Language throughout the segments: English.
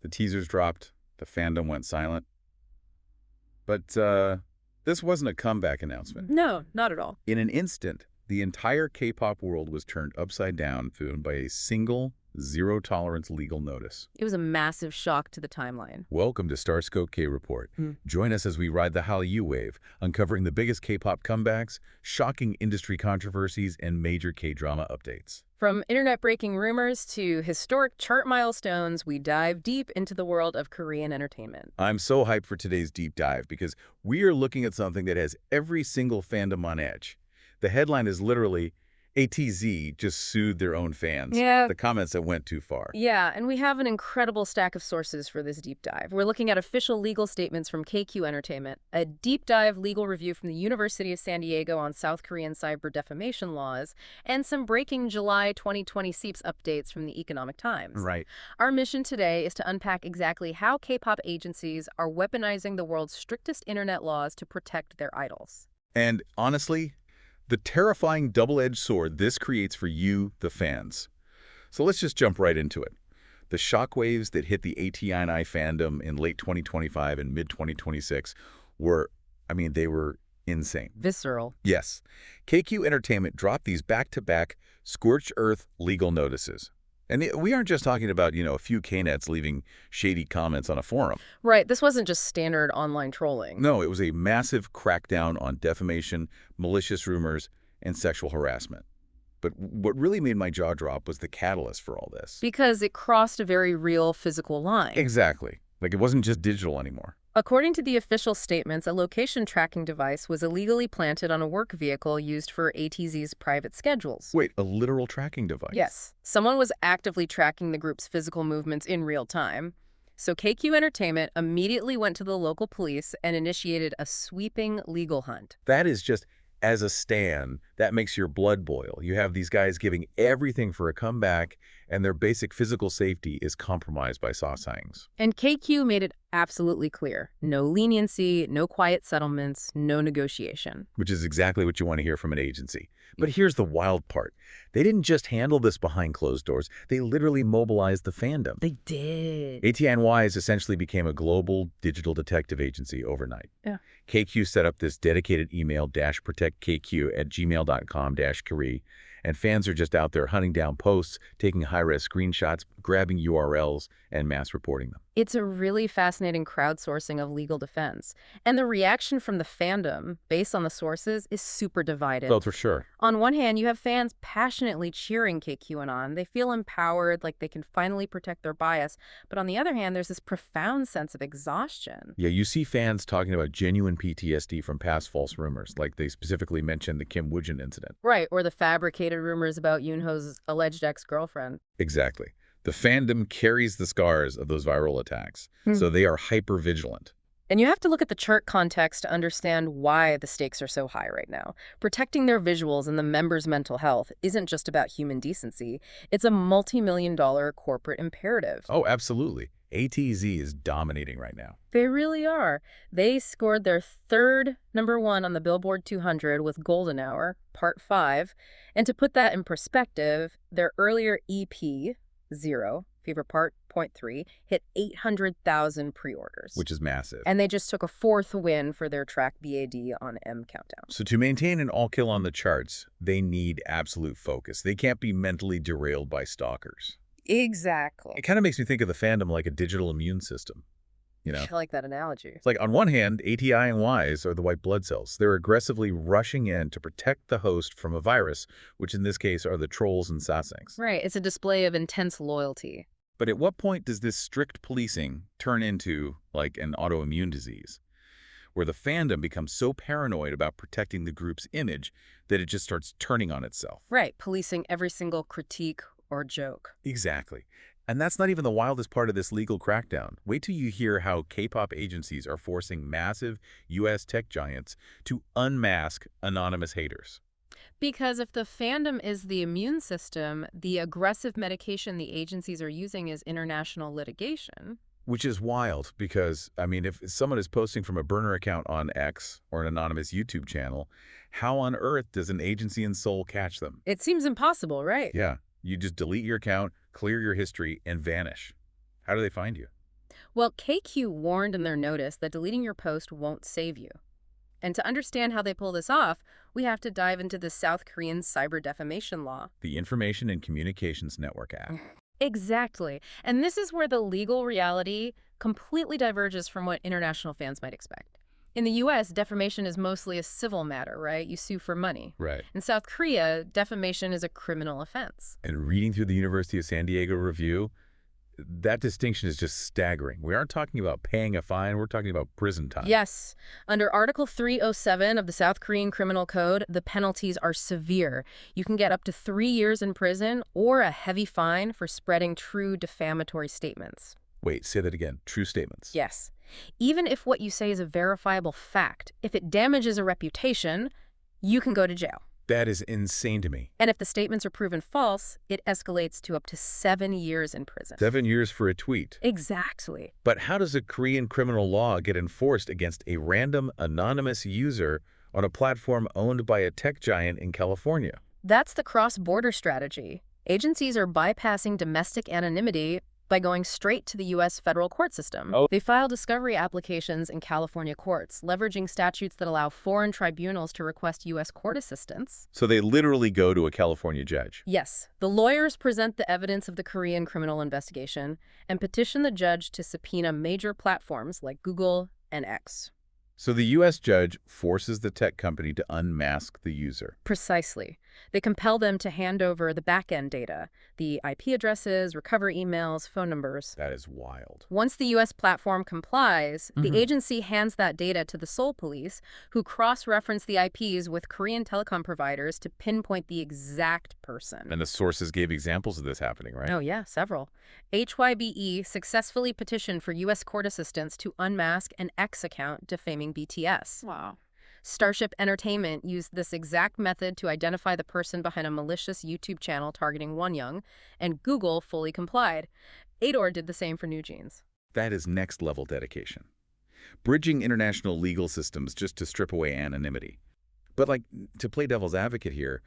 The teasers dropped, the fandom went silent. But this wasn't a comeback announcement. No, not at all. In an instant, the entire K-pop world was turned upside down by a single, zero-tolerance legal notice. It was a massive shock to the timeline. Welcome to StarScope K-Report. Join us as we ride the Hallyu wave, uncovering the biggest K-pop comebacks, shocking industry controversies, and major K-drama updates. From internet-breaking rumors to historic chart milestones, we dive deep into the world of Korean entertainment. I'm so hyped for today's deep dive because we are looking at something that has every single fandom on edge. The headline is literally, ATEEZ just sued their own fans. Yeah. The comments that went too far. Yeah, and we have an incredible stack of sources for this deep dive. We're looking at official legal statements from KQ Entertainment, a deep dive legal review from the University of San Diego on South Korean cyber defamation laws, and some breaking July 2020 SEEPs updates from the Economic Times. Right. Our mission today is to unpack exactly how K-pop agencies are weaponizing the world's strictest internet laws to protect their idols. And honestly, the terrifying double-edged sword this creates for you, the fans. So let's just jump right into it. The shockwaves that hit the ATINY fandom in late 2025 and mid-2026 were, they were insane. Visceral. Yes. KQ Entertainment dropped these back-to-back scorched earth legal notices. And we aren't just talking about, a few K-nets leaving shady comments on a forum. Right, this wasn't just standard online trolling. No, it was a massive crackdown on defamation, malicious rumors, and sexual harassment. But what really made my jaw drop was the catalyst for all this. Because it crossed a very real physical line. Exactly. Like it wasn't just digital anymore. According to the official statements, a location tracking device was illegally planted on a work vehicle used for ATEEZ's private schedules. Wait, a literal tracking device? Yes. Someone was actively tracking the group's physical movements in real time. So KQ Entertainment immediately went to the local police and initiated a sweeping legal hunt. That is just, as a stan, that makes your blood boil. You have these guys giving everything for a comeback, and their basic physical safety is compromised by sasaengs. And KQ made it absolutely clear. No leniency, no quiet settlements, no negotiation. Which is exactly what you want to hear from an agency. But here's the wild part. They didn't just handle this behind closed doors. They literally mobilized the fandom. They did. ATINY essentially became a global digital detective agency overnight. Yeah. KQ set up this dedicated email protectkq@gmail.com-Korea, and fans are just out there hunting down posts, taking high-res screenshots, grabbing URLs, and mass reporting them. It's a really fascinating crowdsourcing of legal defense. And the reaction from the fandom, based on the sources, is super divided. Oh, for sure. On one hand, you have fans passionately cheering KQAnon. They feel empowered, like they can finally protect their bias. But on the other hand, there's this profound sense of exhaustion. Yeah, you see fans talking about genuine PTSD from past false rumors, like they specifically mentioned the Kim Woojin incident. Right, or the fabricated rumors about Yoonho's alleged ex-girlfriend. Exactly. The fandom carries the scars of those viral attacks, so they are hyper-vigilant. And you have to look at the chart context to understand why the stakes are so high right now. Protecting their visuals and the members' mental health isn't just about human decency. It's a multi-million-dollar corporate imperative. Oh, absolutely. ATEEZ is dominating right now. They really are. They scored their third #1 on the Billboard 200 with Golden Hour, Part 5. And to put that in perspective, their earlier EP, Zero, Fever Part, Point 3, hit 800,000 pre-orders. Which is massive. And they just took a fourth win for their track BAD on M Countdown. So to maintain an all-kill on the charts, they need absolute focus. They can't be mentally derailed by stalkers. Exactly. It kind of makes me think of the fandom like a digital immune system. I like that analogy. It's like on one hand, ATINYs are the white blood cells. They're aggressively rushing in to protect the host from a virus, which in this case are the trolls and sasaengs. Right. It's a display of intense loyalty. But at what point does this strict policing turn into, like, an autoimmune disease, where the fandom becomes so paranoid about protecting the group's image that it just starts turning on itself? Right. Policing every single critique or joke. Exactly. And that's not even the wildest part of this legal crackdown. Wait till you hear how K-pop agencies are forcing massive U.S. tech giants to unmask anonymous haters. Because if the fandom is the immune system, the aggressive medication the agencies are using is international litigation. Which is wild because, if someone is posting from a burner account on X or an anonymous YouTube channel, how on earth does an agency in Seoul catch them? It seems impossible, right? Yeah. You just delete your account, clear your history, and vanish. How do they find you? Well, KQ warned in their notice that deleting your post won't save you. And to understand how they pull this off, we have to dive into the South Korean cyber defamation law. The Information and Communications Network Act. Exactly. And this is where the legal reality completely diverges from what international fans might expect. In the U.S., defamation is mostly a civil matter, right? You sue for money. Right. In South Korea, defamation is a criminal offense. And reading through the University of San Diego review, that distinction is just staggering. We aren't talking about paying a fine, we're talking about prison time. Yes. Under Article 307 of the South Korean Criminal Code, the penalties are severe. You can get up to 3 years in prison or a heavy fine for spreading true defamatory statements. Wait, say that again. True statements. Yes. Even if what you say is a verifiable fact, if it damages a reputation, you can go to jail. That is insane to me. And if the statements are proven false, it escalates to up to 7 years in prison. 7 years for a tweet. Exactly. But how does a Korean criminal law get enforced against a random, anonymous user on a platform owned by a tech giant in California? That's the cross-border strategy. Agencies are bypassing domestic anonymity by going straight to the U.S. federal court system. They file discovery applications in California courts, leveraging statutes that allow foreign tribunals to request U.S. court assistance. So they literally go to a California judge. Yes. The lawyers present the evidence of the Korean criminal investigation and petition the judge to subpoena major platforms like Google and X. So the U.S. judge forces the tech company to unmask the user. Precisely. They compel them to hand over the back-end data, the IP addresses, recover emails, phone numbers. That is wild. Once the U.S. platform complies, the agency hands that data to the Seoul police, who cross-reference the IPs with Korean telecom providers to pinpoint the exact person. And the sources gave examples of this happening, right? Oh, yeah, several. HYBE successfully petitioned for U.S. court assistance to unmask an X account defaming BTS. Wow. Starship Entertainment used this exact method to identify the person behind a malicious YouTube channel targeting Wonyoung, and Google fully complied. Adore did the same for New Jeans. That is next-level dedication. Bridging international legal systems just to strip away anonymity. But, to play devil's advocate here,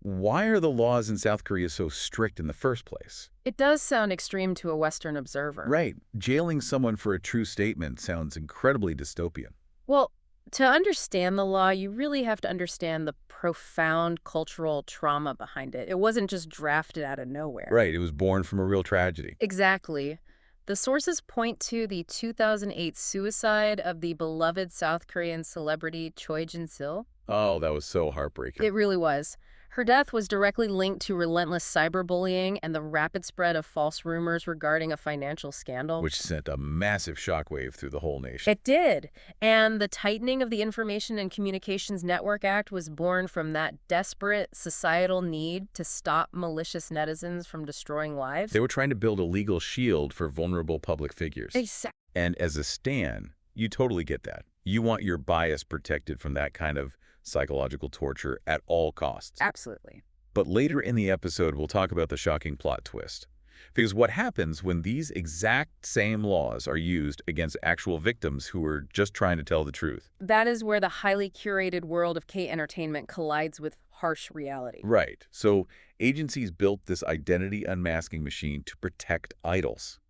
why are the laws in South Korea so strict in the first place? It does sound extreme to a Western observer. Right. Jailing someone for a true statement sounds incredibly dystopian. Well, to understand the law, you really have to understand the profound cultural trauma behind it. It wasn't just drafted out of nowhere. Right. It was born from a real tragedy. Exactly. The sources point to the 2008 suicide of the beloved South Korean celebrity Choi Jin-sil. Oh, that was so heartbreaking. It really was. Her death was directly linked to relentless cyberbullying and the rapid spread of false rumors regarding a financial scandal. Which sent a massive shockwave through the whole nation. It did. And the tightening of the Information and Communications Network Act was born from that desperate societal need to stop malicious netizens from destroying lives. They were trying to build a legal shield for vulnerable public figures. Exactly. And as a stan, you totally get that. You want your bias protected from that kind of psychological torture at all costs. Absolutely. But later in the episode, we'll talk about the shocking plot twist. Because what happens when these exact same laws are used against actual victims who are just trying to tell the truth? That is where the highly curated world of K-entertainment collides with harsh reality. Right. So agencies built this identity unmasking machine to protect idols.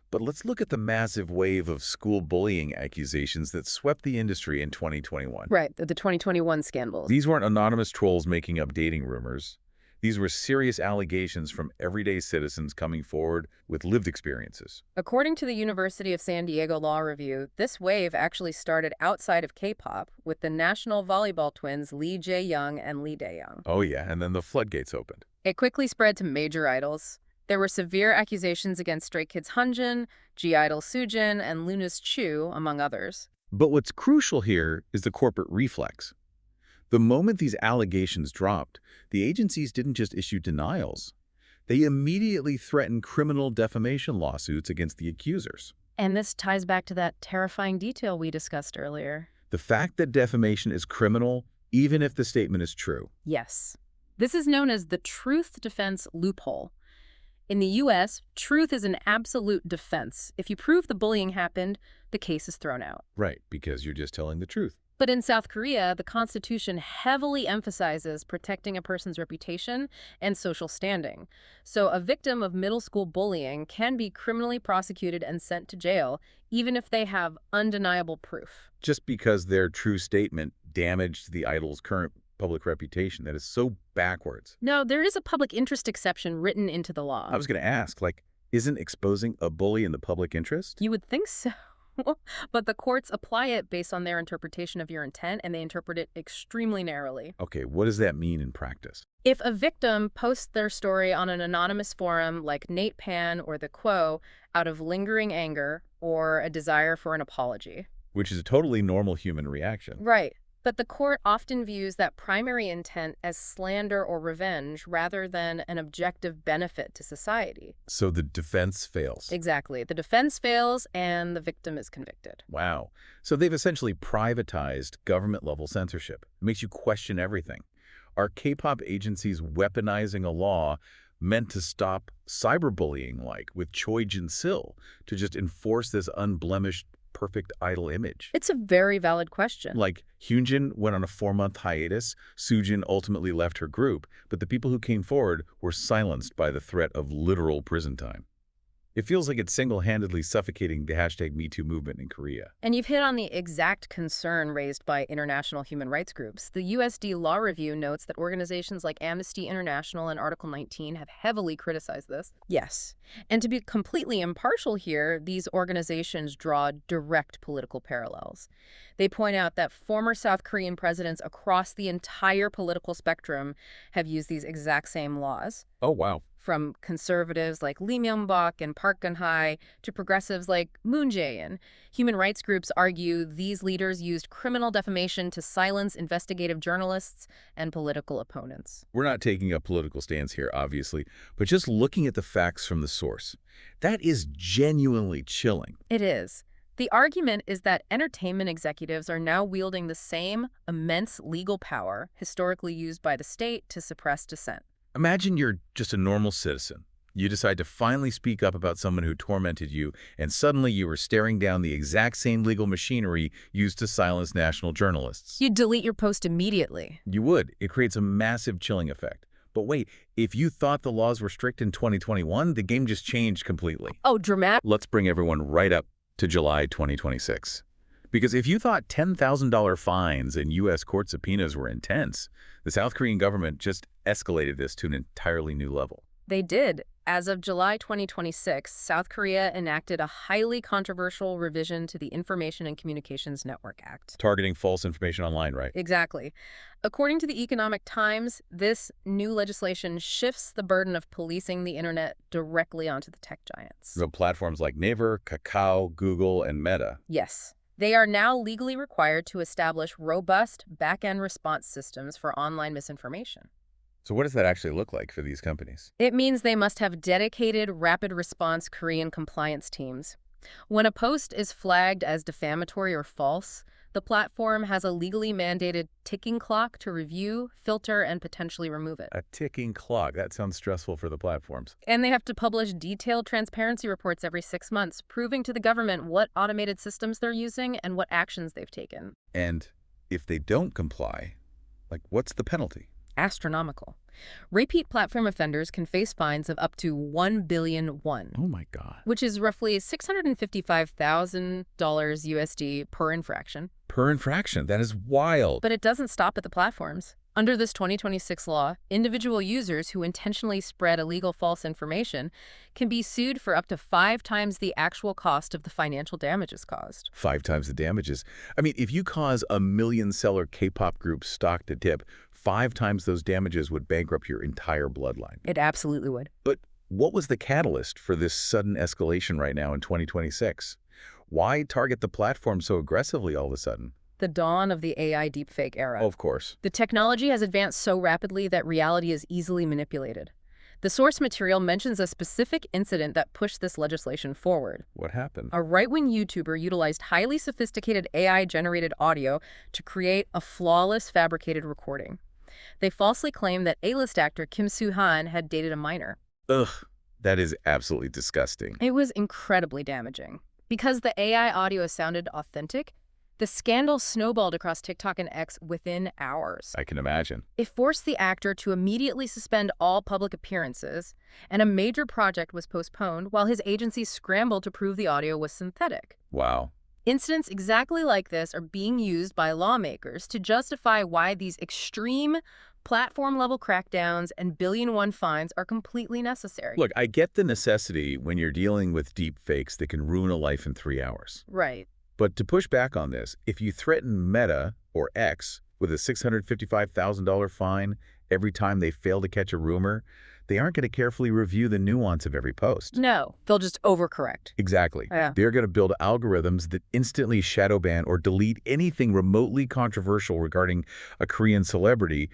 But let's look at the massive wave of school bullying accusations that swept the industry in 2021. Right, the 2021 scandals. These weren't anonymous trolls making up dating rumors. These were serious allegations from everyday citizens coming forward with lived experiences. According to the University of San Diego Law Review, this wave actually started outside of Kpop with the national volleyball twins Lee Jae-young and Lee Dae-young. Oh yeah, and then the floodgates opened. It quickly spread to major idols. There were severe accusations against Stray Kids' Hyunjin, G-idol Soojin, and Luna's Chu, among others. But what's crucial here is the corporate reflex. The moment these allegations dropped, the agencies didn't just issue denials. They immediately threatened criminal defamation lawsuits against the accusers. And this ties back to that terrifying detail we discussed earlier. The fact that defamation is criminal, even if the statement is true. Yes. This is known as the truth defense loophole. In the U.S., truth is an absolute defense. If you prove the bullying happened, the case is thrown out. Right, because you're just telling the truth. But in South Korea, the Constitution heavily emphasizes protecting a person's reputation and social standing. So a victim of middle school bullying can be criminally prosecuted and sent to jail, even if they have undeniable proof. Just because their true statement damaged the idol's current public reputation. That is so backwards. No, there is a public interest exception written into the law. I was going to ask, like, isn't exposing a bully in the public interest? You would think so. But the courts apply it based on their interpretation of your intent, and they interpret it extremely narrowly. Okay, what does that mean in practice? If a victim posts their story on an anonymous forum like Nate Pan or the Quo out of lingering anger or a desire for an apology. Which is a totally normal human reaction. Right. But the court often views that primary intent as slander or revenge rather than an objective benefit to society. So the defense fails. Exactly. The defense fails and the victim is convicted. Wow. So they've essentially privatized government-level censorship. It makes you question everything. Are K-pop agencies weaponizing a law meant to stop cyberbullying, like with Choi Jin-sil, to just enforce this unblemished perfect idol image? It's a very valid question. Like, Hyunjin went on a 4-month hiatus, Soojin ultimately left her group, but the people who came forward were silenced by the threat of literal prison time. It feels like it's single-handedly suffocating the #MeToo movement in Korea. And you've hit on the exact concern raised by international human rights groups. The USD Law Review notes that organizations like Amnesty International and Article 19 have heavily criticized this. Yes. And to be completely impartial here, these organizations draw direct political parallels. They point out that former South Korean presidents across the entire political spectrum have used these exact same laws. Oh, wow. From conservatives like Lee Myung-bak and Park Geun-hye to progressives like Moon Jae-in. Human rights groups argue these leaders used criminal defamation to silence investigative journalists and political opponents. We're not taking a political stance here, obviously, but just looking at the facts from the source, that is genuinely chilling. It is. The argument is that entertainment executives are now wielding the same immense legal power historically used by the state to suppress dissent. Imagine you're just a normal citizen. You decide to finally speak up about someone who tormented you, and suddenly you are staring down the exact same legal machinery used to silence national journalists. You'd delete your post immediately. You would. It creates a massive chilling effect. But wait, if you thought the laws were strict in 2021, the game just changed completely. Oh, dramatic. Let's bring everyone right up to July 2026. Because if you thought $10,000 fines and U.S. court subpoenas were intense, the South Korean government just escalated this to an entirely new level. They did. As of July 2026, South Korea enacted a highly controversial revision to the Information and Communications Network Act. Targeting false information online, right? Exactly. According to the Economic Times, this new legislation shifts the burden of policing the internet directly onto the tech giants. So platforms like Naver, Kakao, Google, and Meta. Yes. They are now legally required to establish robust back-end response systems for online misinformation. So what does that actually look like for these companies? It means they must have dedicated rapid response Korean compliance teams. When a post is flagged as defamatory or false, the platform has a legally mandated ticking clock to review, filter, and potentially remove it. A ticking clock. That sounds stressful for the platforms. And they have to publish detailed transparency reports every 6 months, proving to the government what automated systems they're using and what actions they've taken. And if they don't comply, like, what's the penalty? Astronomical. Repeat platform offenders can face fines of up to $1 billion won. Oh my God. Which is roughly $655,000 USD per infraction. Per infraction. That is wild. But it doesn't stop at the platforms. Under this 2026 law, individual users who intentionally spread illegal false information can be sued for up to 5 times the actual cost of the financial damages caused. 5 times the damages. I mean, if you cause a million-seller K-pop group stock to dip, 5 times those damages would bankrupt your entire bloodline. It absolutely would. But what was the catalyst for this sudden escalation right now in 2026? Why target the platform so aggressively all of a sudden? The dawn of the AI deepfake era. Oh, of course. The technology has advanced so rapidly that reality is easily manipulated. The source material mentions a specific incident that pushed this legislation forward. What happened? A right-wing YouTuber utilized highly sophisticated AI-generated audio to create a flawless fabricated recording. They falsely claimed that A-list actor Kim Soo-han had dated a minor. Ugh, that is absolutely disgusting. It was incredibly damaging. Because the AI audio sounded authentic, The scandal snowballed across TikTok and X within hours. I can imagine. It forced the actor to immediately suspend all public appearances, and a major project was postponed while his agency scrambled to prove the audio was synthetic. Wow. Incidents exactly like this are being used by lawmakers to justify why these extreme platform-level crackdowns and billion-won fines are completely necessary. Look, I get the necessity when you're dealing with deep fakes that can ruin a life in 3 hours. Right. But to push back on this, if you threaten Meta or X with a $655,000 fine every time they fail to catch a rumor, they aren't going to carefully review the nuance of every post. No, they'll just overcorrect. Exactly. Yeah. They're going to build algorithms that instantly shadow ban or delete anything remotely controversial regarding a Korean celebrity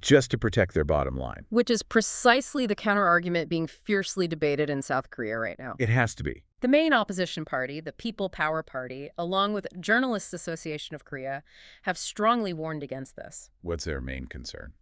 just to protect their bottom line. Which is precisely the counterargument being fiercely debated in South Korea right now. It has to be. The main opposition party, the People Power Party, along with Journalists Association of Korea, have strongly warned against this. What's their main concern?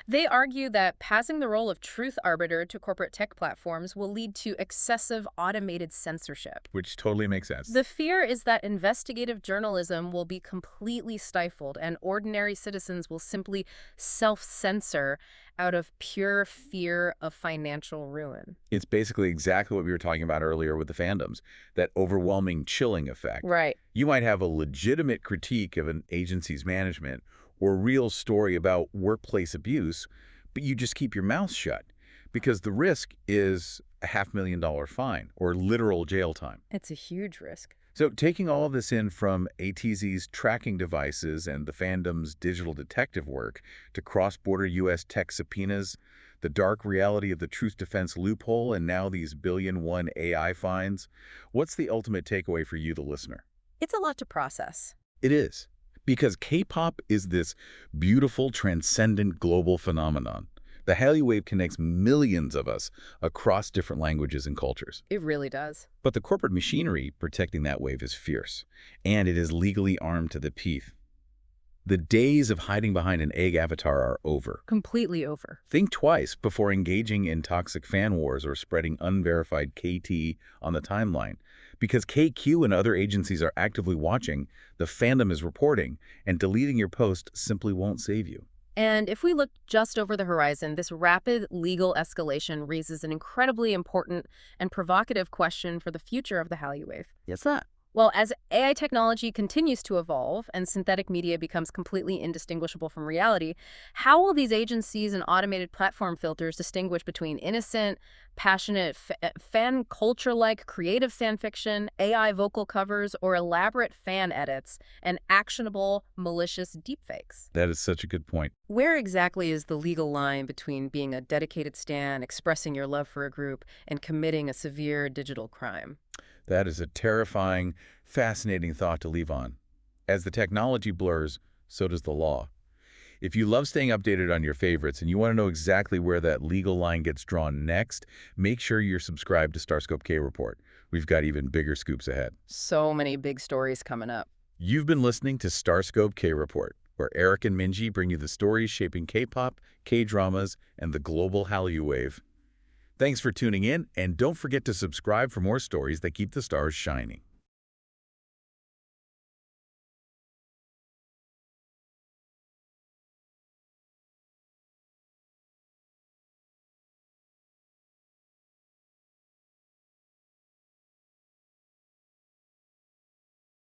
They argue that passing the role of truth arbiter to corporate tech platforms will lead to excessive automated censorship. Which totally makes sense. The fear is that investigative journalism will be completely stifled and ordinary citizens will simply self-censor out of pure fear of financial ruin. It's basically exactly what we were talking about earlier with the fandoms, that overwhelming chilling effect. Right. You might have a legitimate critique of an agency's management or a real story about workplace abuse, but you just keep your mouth shut because the risk is a $500,000 fine or literal jail time. It's a huge risk. So taking all of this in from ATEEZ's tracking devices and the fandom's digital detective work to cross-border U.S. tech subpoenas, the dark reality of the truth defense loophole, and now these billion-won AI fines, what's the ultimate takeaway for you, the listener? It's a lot to process. It is. Because K-pop is this beautiful, transcendent global phenomenon. The Hallyu wave connects millions of us across different languages and cultures. It really does. But the corporate machinery protecting that wave is fierce, and it is legally armed to the teeth. The days of hiding behind an egg avatar are over. Completely over. Think twice before engaging in toxic fan wars or spreading unverified KT on the timeline. Because KQ and other agencies are actively watching, the fandom is reporting, and deleting your post simply won't save you. And if we look just over the horizon, this rapid legal escalation raises an incredibly important and provocative question for the future of the Hallyu wave. Yes, that. Well, as AI technology continues to evolve and synthetic media becomes completely indistinguishable from reality, how will these agencies and automated platform filters distinguish between innocent, passionate, fan culture-like creative fan fiction, AI vocal covers, or elaborate fan edits, and actionable, malicious deepfakes? That is such a good point. Where exactly is the legal line between being a dedicated stan, expressing your love for a group, and committing a severe digital crime? That is a terrifying, fascinating thought to leave on. As the technology blurs, so does the law. If you love staying updated on your favorites and you want to know exactly where that legal line gets drawn next, make sure you're subscribed to StarScope K-Report. We've got even bigger scoops ahead. So many big stories coming up. You've been listening to StarScope K-Report, where Eric and Minji bring you the stories shaping K-pop, K-dramas, and the global Hallyu wave. Thanks for tuning in, and don't forget to subscribe for more stories that keep the stars shining.